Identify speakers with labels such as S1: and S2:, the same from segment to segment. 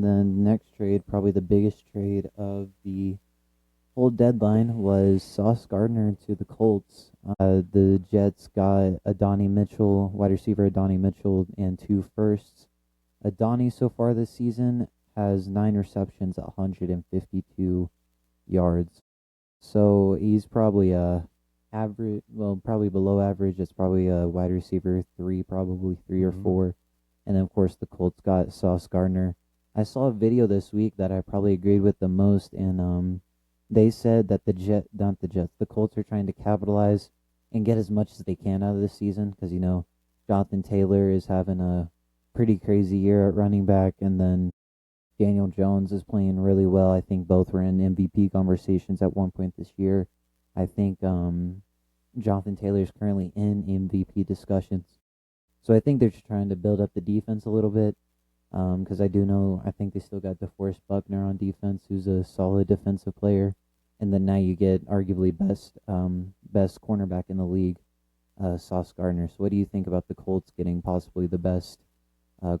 S1: And then next trade, probably the biggest trade of the whole deadline, was Sauce Gardner to the Colts. The Jets got Adonai Mitchell, wide receiver Adonai Mitchell, and two firsts. Adonai so far this season has 9 receptions, 152 yards. So he's probably average, well, probably below average. It's probably a wide receiver three, probably 3 or 4. And then of course the Colts got Sauce Gardner. I saw a video this week that I probably agreed with the most, and they said that not the Jets, the Colts are trying to capitalize and get as much as they can out of this season because Jonathan Taylor is having a pretty crazy year at running back, and then Daniel Jones is playing really well. I think both were in MVP conversations at one point this year. I think Jonathan Taylor is currently in MVP discussions. So I think they're just trying to build up the defense a little bit. Because I think they still got DeForest Buckner on defense, who's a solid defensive player. And then now you get arguably best cornerback in the league, Sauce Gardner. So what do you think about the Colts getting possibly the best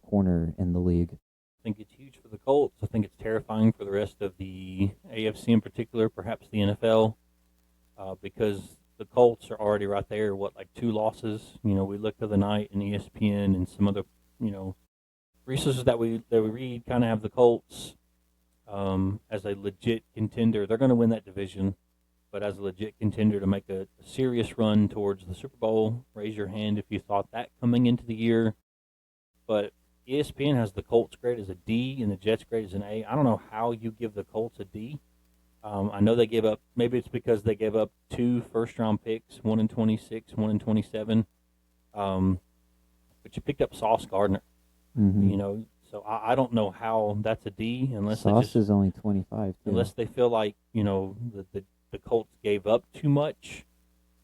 S1: corner in the league?
S2: I think it's huge for the Colts. I think it's terrifying for the rest of the AFC in particular, perhaps the NFL, because the Colts are already right there. Like 2 losses? We looked the other night in ESPN and some other, resources that we read kind of have the Colts as a legit contender. They're going to win that division, but as a legit contender to make a serious run towards the Super Bowl. Raise your hand if you thought that coming into the year. But ESPN has the Colts grade as a D and the Jets grade as an A. I don't know how you give the Colts a D. I know they gave up. Maybe it's because they gave up 2 first-round picks, 1 in 26, 1 in 27. But you picked up Sauce Gardner.
S1: Mm-hmm.
S2: So I don't know how that's a D unless
S1: Sauce is only 25. Too.
S2: Unless they feel like the Colts gave up too much.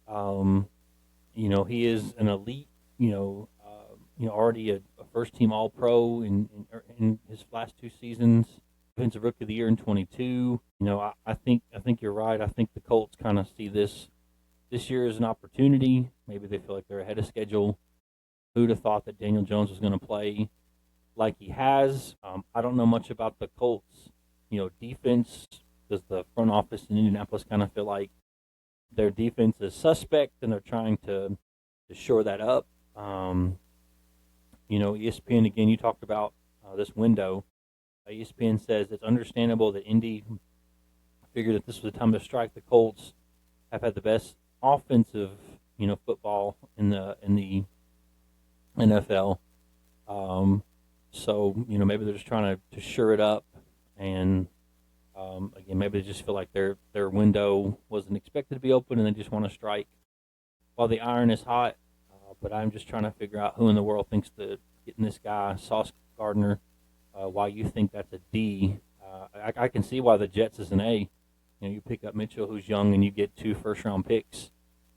S2: He is an elite. Already a first team All Pro in his last 2 seasons. Defensive Rookie of the Year in 22. I think you're right. I think the Colts kind of see this year as an opportunity. Maybe they feel like they're ahead of schedule. Who'd have thought that Daniel Jones was going to play like he has? I don't know much about the Colts, defense, because the front office in Indianapolis kind of feel like their defense is suspect, and they're trying to shore that up. ESPN, again, you talked about this window. ESPN says it's understandable that Indy figured that this was the time to strike. The Colts have had the best offensive, football in the NFL. So, maybe they're just trying to shore it up. And, again, maybe they just feel like their window wasn't expected to be open and they just want to strike while the iron is hot. But I'm just trying to figure out who in the world thinks that getting this guy, Sauce Gardner, why you think that's a D. I can see why the Jets is an A. You pick up Mitchell, who's young, and you get 2 first-round picks.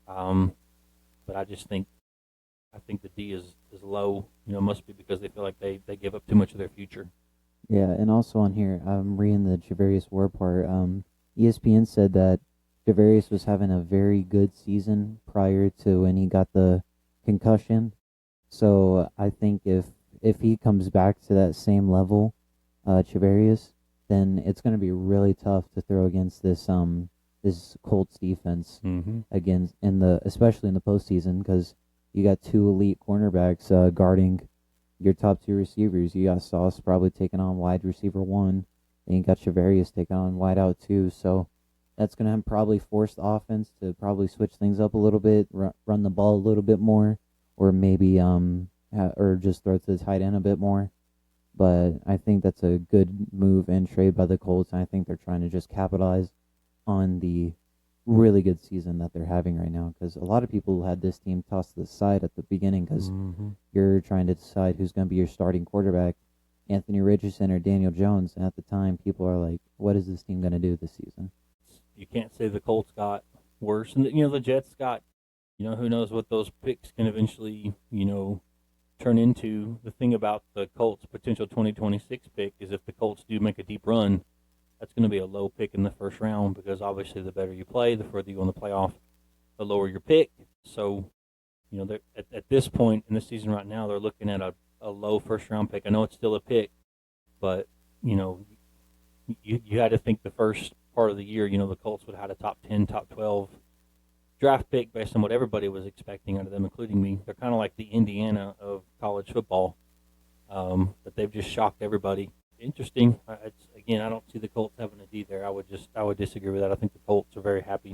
S2: But I just think the D is low. Must be because they feel like they give up too much of their future.
S1: Yeah, and also on here, I'm reading the Javarius Ward part. ESPN said that Javarius was having a very good season prior to when he got the concussion. So I think if he comes back to that same level, Javarius, then it's going to be really tough to throw against this Colts defense against especially in the postseason, because you got 2 elite cornerbacks guarding your top 2 receivers. You got Sauce probably taking on wide receiver 1, and you got Javarius taking on wide out 2. So that's going to probably force the offense to probably switch things up a little bit, run the ball a little bit more, or maybe or just throw to the tight end a bit more. But I think that's a good move and trade by the Colts, and I think they're trying to just capitalize on the really good season that they're having right now, because a lot of people had this team tossed to the side at the beginning because you're trying to decide who's going to be your starting quarterback, Anthony Richardson or Daniel Jones. And at the time, people are like, what is this team going to do this season?
S2: You can't say the Colts got worse. And, the Jets got, who knows what those picks can eventually, turn into. The thing about the Colts' potential 2026 pick is if the Colts do make a deep run, that's going to be a low pick in the first round, because obviously the better you play, the further you go in the playoff, the lower your pick. So, they're at this point in the season right now, they're looking at a low first round pick. I know it's still a pick, but you know, you had to think the first part of the year, the Colts would have had a top 10, top 12 draft pick based on what everybody was expecting out of them, including me. They're kind of like the Indiana of college football, but they've just shocked everybody. Interesting. Again, I don't see the Colts having a D there. I would disagree with that. I think the Colts are very happy